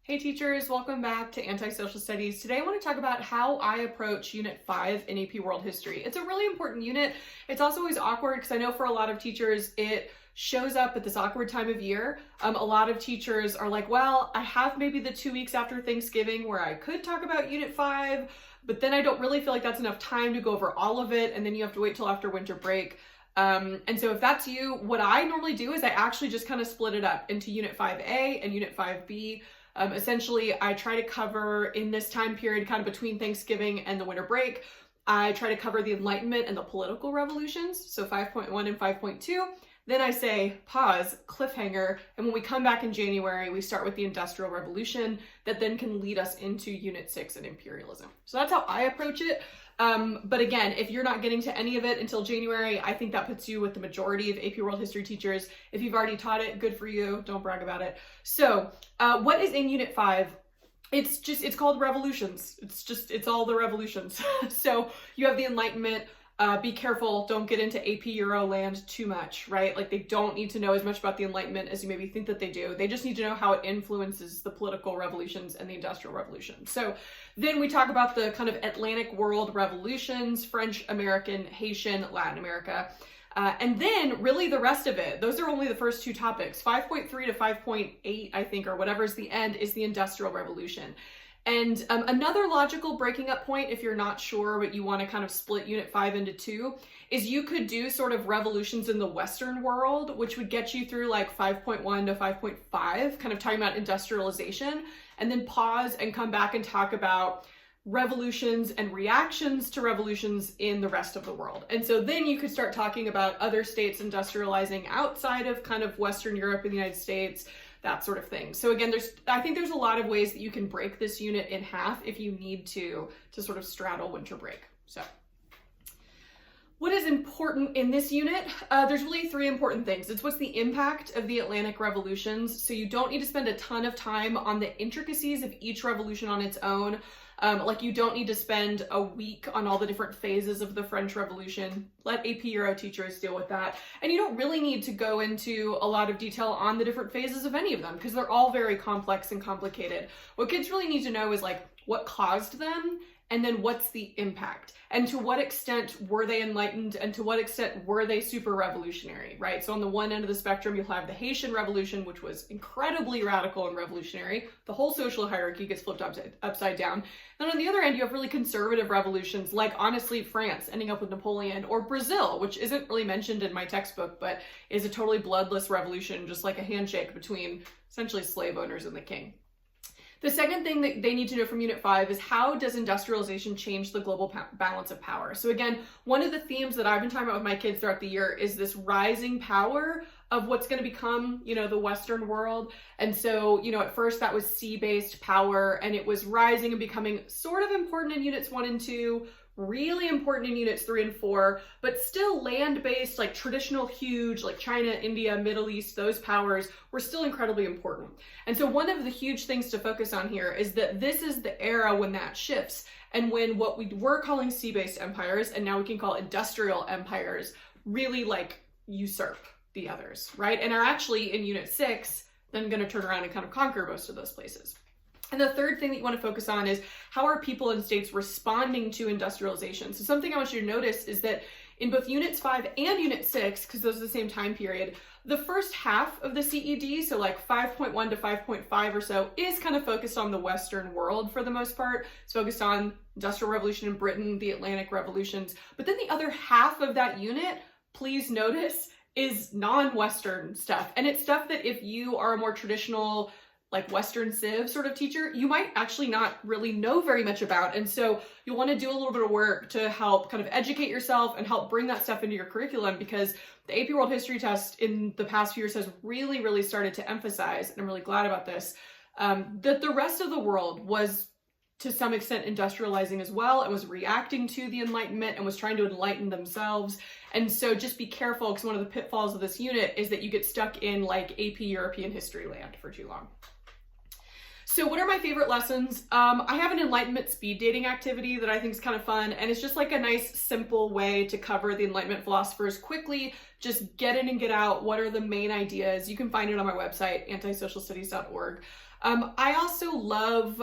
Hey teachers, welcome back to Anti-Social Studies. Today I want to talk about how I approach Unit 5 in AP World History. It's a really important unit. It's also always awkward because I know for a lot of teachers it shows up at this awkward time of year. A lot of teachers are like, well, I have maybe the 2 weeks after Thanksgiving where I could talk about Unit 5, but then I don't really feel like that's enough time to go over all of it, and then you have to wait till after winter break. And so if that's you, what I normally do is I actually just kind of split it up into Unit 5A and Unit 5B. Essentially, I try to cover in this time period, kind of between Thanksgiving and the winter break, I try to cover the Enlightenment and the political revolutions, so 5.1 and 5.2. Then I say pause, cliffhanger, and when we come back in January, we start with the Industrial Revolution that then can lead us into Unit 6 and imperialism. So that's how I approach it. But again, if you're not getting to any of it until January, I think that puts you with the majority of AP World History teachers. If you've already taught it, good for you. Don't brag about it. So what is in Unit 5? It's called revolutions. It's all the revolutions. So you have the Enlightenment. Be careful, don't get into AP Euro land too much, right? Like, they don't need to know as much about the Enlightenment as you maybe think that they do. They just need to know how it influences the political revolutions and the Industrial Revolution. So then we talk about the kind of Atlantic world revolutions, French, American, Haitian, Latin America. And then really the rest of it, those are only the first two topics. 5.3 to 5.8, I think, or whatever is the end, is the Industrial Revolution. And another logical breaking up point, if you're not sure but you want to kind of split Unit 5 into two, is you could do sort of revolutions in the Western world, which would get you through like 5.1 to 5.5, kind of talking about industrialization, and then pause and come back and talk about revolutions and reactions to revolutions in the rest of the world. And so then you could start talking about other states industrializing outside of kind of Western Europe and the United States, that sort of thing. So again, I think there's a lot of ways that you can break this unit in half if you need to sort of straddle winter break. So what is important in this unit? There's really three important things. It's what's the impact of the Atlantic revolutions. So you don't need to spend a ton of time on the intricacies of each revolution on its own. Like, you don't need to spend a week on all the different phases of the French Revolution. Let AP Euro teachers deal with that. And you don't really need to go into a lot of detail on the different phases of any of them, because they're all very complex and complicated. What kids really need to know is like what caused them, and then what's the impact, and to what extent were they enlightened, and to what extent were they super revolutionary, right? So on the one end of the spectrum, you'll have the Haitian Revolution, which was incredibly radical and revolutionary. The whole social hierarchy gets flipped upside down. And on the other end, you have really conservative revolutions, like honestly France ending up with Napoleon, or Brazil, which isn't really mentioned in my textbook, but is a totally bloodless revolution, just like a handshake between essentially slave owners and the king. The second thing that they need to know from Unit 5 is how does industrialization change the global balance of power? So again, one of the themes that I've been talking about with my kids throughout the year is this rising power of what's going to become, the Western world. And so, at first that was sea-based power, and it was rising and becoming sort of important in Units 1 and 2, really important in Units 3 and 4, but still land-based, like traditional huge, like China, India, Middle East, those powers were still incredibly important. And so one of the huge things to focus on here is that this is the era when that shifts, and when what we were calling sea-based empires, and now we can call industrial empires, really like usurp the others, right? And are actually in Unit 6 then going to turn around and kind of conquer most of those places. And the third thing that you want to focus on is how are people and states responding to industrialization? So something I want you to notice is that in both Units 5 and Unit 6, because those are the same time period, the first half of the CED, so like 5.1 to 5.5 or so, is kind of focused on the Western world for the most part. It's focused on Industrial Revolution in Britain, the Atlantic revolutions. But then the other half of that unit, please notice, is non-Western stuff. And it's stuff that if you are a more traditional, like Western Civ sort of teacher, you might actually not really know very much about. And so you'll want to do a little bit of work to help kind of educate yourself and help bring that stuff into your curriculum, because the AP World History test in the past few years has really, really started to emphasize, and I'm really glad about this, that the rest of the world was to some extent industrializing as well, and was reacting to the Enlightenment and was trying to enlighten themselves. And so just be careful, because one of the pitfalls of this unit is that you get stuck in like AP European history land for too long. So what are my favorite lessons? I have an Enlightenment speed dating activity that I think is kind of fun, and it's just like a nice, simple way to cover the Enlightenment philosophers quickly. Just get in and get out. What are the main ideas? You can find it on my website, antisocialstudies.org. I also love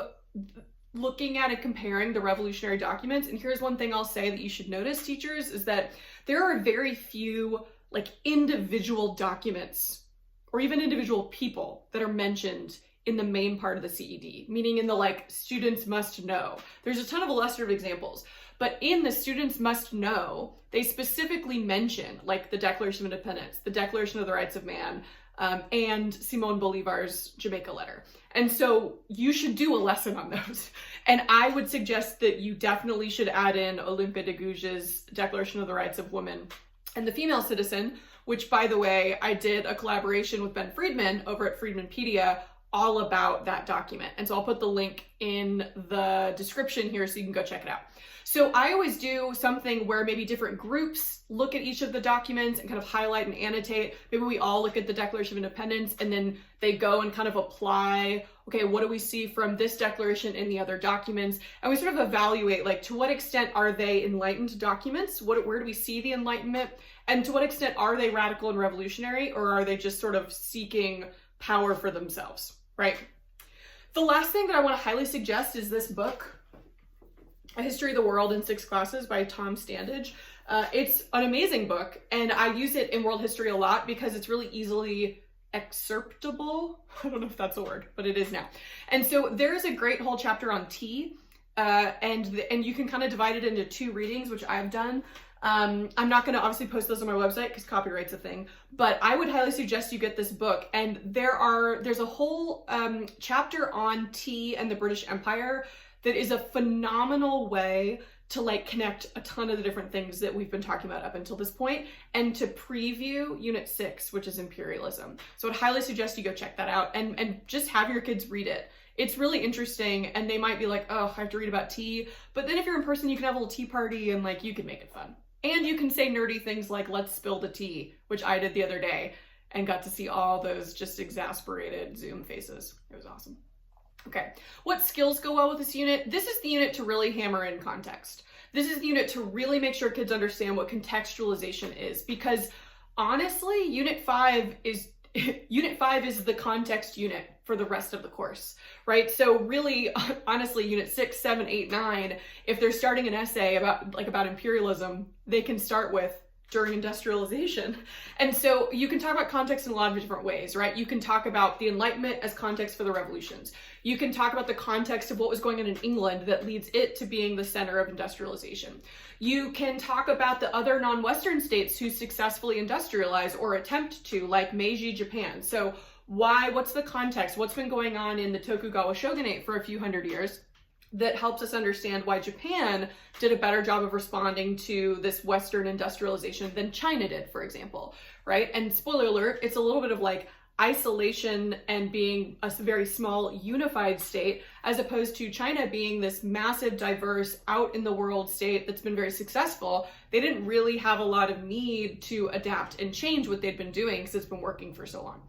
looking at and comparing the revolutionary documents. And here's one thing I'll say that you should notice, teachers, is that there are very few like individual documents or even individual people that are mentioned in the main part of the CED, meaning in the like students must know. There's a ton of illustrative examples, but in the students must know, they specifically mention like the Declaration of Independence, the Declaration of the Rights of Man, and Simon Bolivar's Jamaica letter. And so you should do a lesson on those. And I would suggest that you definitely should add in Olympia de Gouges' Declaration of the Rights of Women and the Female Citizen, which, by the way, I did a collaboration with Ben Friedman over at Friedmanpedia all about that document. And so I'll put the link in the description here so you can go check it out. So I always do something where maybe different groups look at each of the documents and kind of highlight and annotate. Maybe we all look at the Declaration of Independence and then they go and kind of apply, okay, what do we see from this declaration in the other documents? And we sort of evaluate, like, to what extent are they enlightened documents? Where do we see the Enlightenment? And to what extent are they radical and revolutionary, or are they just sort of seeking power for themselves, right? The last thing that I want to highly suggest is this book, A History of the World in 6 Classes by Tom Standage. It's an amazing book, and I use it in world history a lot because it's really easily excerptable. I don't know if that's a word, but it is now. And so there is a great whole chapter on tea, and you can kind of divide it into 2 readings, which I've done. I'm not going to obviously post those on my website because copyright's a thing, but I would highly suggest you get this book. And there's a whole chapter on tea and the British Empire that is a phenomenal way to like connect a ton of the different things that we've been talking about up until this point, and to preview Unit 6, which is imperialism. So I'd highly suggest you go check that out and just have your kids read it. It's really interesting, and they might be like, oh, I have to read about tea. But then if you're in person, you can have a little tea party and like you can make it fun. And you can say nerdy things like, let's spill the tea, which I did the other day and got to see all those just exasperated Zoom faces. It was awesome. Okay, what skills go well with this unit? This is the unit to really hammer in context. This is the unit to really make sure kids understand what contextualization is, because honestly, Unit 5 is the context unit for the rest of the course, right? So really, honestly, Unit 6, 7, 8, 9, if they're starting an essay about imperialism, they can start with during industrialization. And so you can talk about context in a lot of different ways, right? You can talk about the Enlightenment as context for the revolutions. You can talk about the context of what was going on in England that leads it to being the center of industrialization. You can talk about the other non-Western states who successfully industrialize or attempt to, like Meiji Japan. So what's the context? What's been going on in the Tokugawa shogunate for a few hundred years that helps us understand why Japan did a better job of responding to this Western industrialization than China did, for example, right? And spoiler alert, it's a little bit of like isolation and being a very small unified state, as opposed to China being this massive, diverse, out in the world state that's been very successful. They didn't really have a lot of need to adapt and change what they'd been doing because it's been working for so long.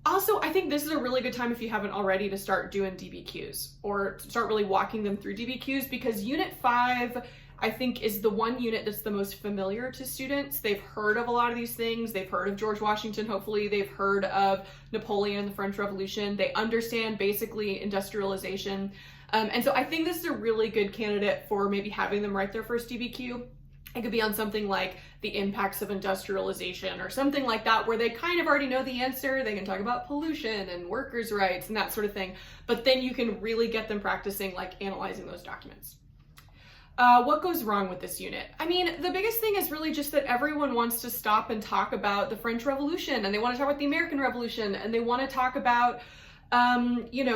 Also, I think this is a really good time, if you haven't already, to start doing DBQs or start really walking them through DBQs, because Unit 5, I think, is the one unit that's the most familiar to students. They've heard of a lot of these things. They've heard of George Washington, hopefully. They've heard of Napoleon and the French Revolution. They understand basically industrialization. And so I think this is a really good candidate for maybe having them write their first DBQ. It could be on something like the impacts of industrialization or something like that, where they kind of already know the answer. They can talk about pollution and workers' rights and that sort of thing. But then you can really get them practicing like analyzing those documents. What goes wrong with this unit? I mean, the biggest thing is really just that everyone wants to stop and talk about the French Revolution, and they want to talk about the American Revolution, and they want to talk about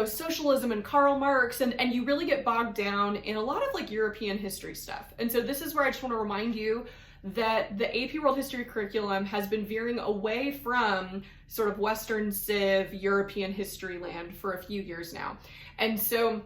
socialism and Karl Marx, and you really get bogged down in a lot of like European history stuff. And so this is where I just want to remind you that the AP World History curriculum has been veering away from sort of Western Civ, European history land for a few years now. And so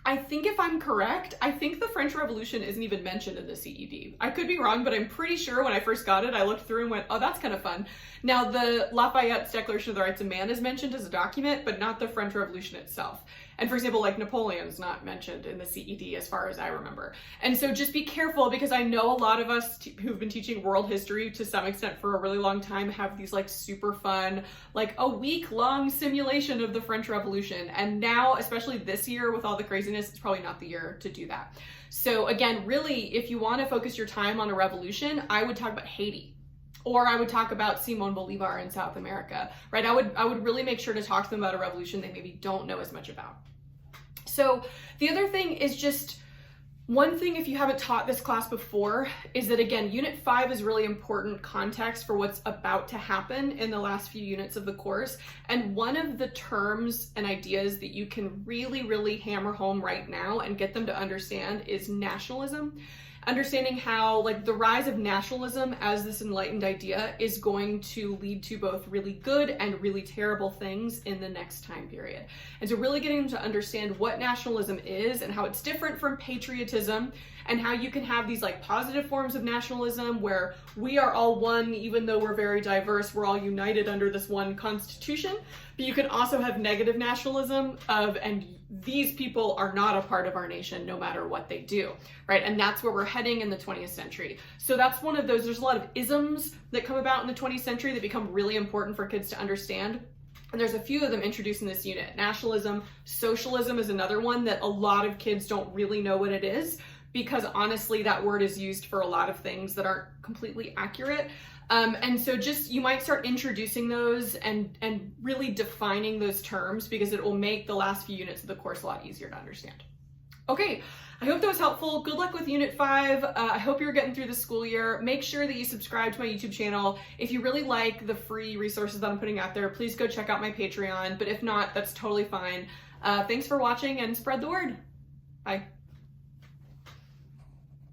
I think if I'm correct, I think the French Revolution isn't even mentioned in the CED. I could be wrong, but I'm pretty sure when I first got it, I looked through and went, oh, that's kind of fun. Now, the Lafayette's Declaration of the Rights of Man is mentioned as a document, but not the French Revolution itself. And for example, like Napoleon's not mentioned in the CED as far as I remember. And so just be careful, because I know a lot of us who've been teaching world history to some extent for a really long time have these like super fun, like a week-long simulation of the French Revolution. And now, especially this year with all the craziness, it's probably not the year to do that. So again, really, if you want to focus your time on a revolution, I would talk about Haiti. Or I would talk about Simon Bolivar in South America, right? I would really make sure to talk to them about a revolution they maybe don't know as much about. So the other thing is just, one thing if you haven't taught this class before is that, again, Unit 5 is really important context for what's about to happen in the last few units of the course. And one of the terms and ideas that you can really, really hammer home right now and get them to understand is nationalism. Understanding how like the rise of nationalism as this enlightened idea is going to lead to both really good and really terrible things in the next time period. And so really getting them to understand what nationalism is and how it's different from patriotism, and how you can have these like positive forms of nationalism where we are all one, even though we're very diverse, we're all united under this one constitution. But you can also have negative nationalism and these people are not a part of our nation no matter what they do, right? And that's where we're heading in the 20th century. So that's one of those, there's a lot of isms that come about in the 20th century that become really important for kids to understand. And there's a few of them introduced in this unit. Nationalism, socialism is another one that a lot of kids don't really know what it is, because honestly, that word is used for a lot of things that aren't completely accurate. And so just, you might start introducing those and really defining those terms, because it will make the last few units of the course a lot easier to understand. Okay, I hope that was helpful. Good luck with Unit 5. I hope you're getting through the school year. Make sure that you subscribe to my YouTube channel. If you really like the free resources that I'm putting out there, please go check out my Patreon. But if not, that's totally fine. Thanks for watching and spread the word. Bye.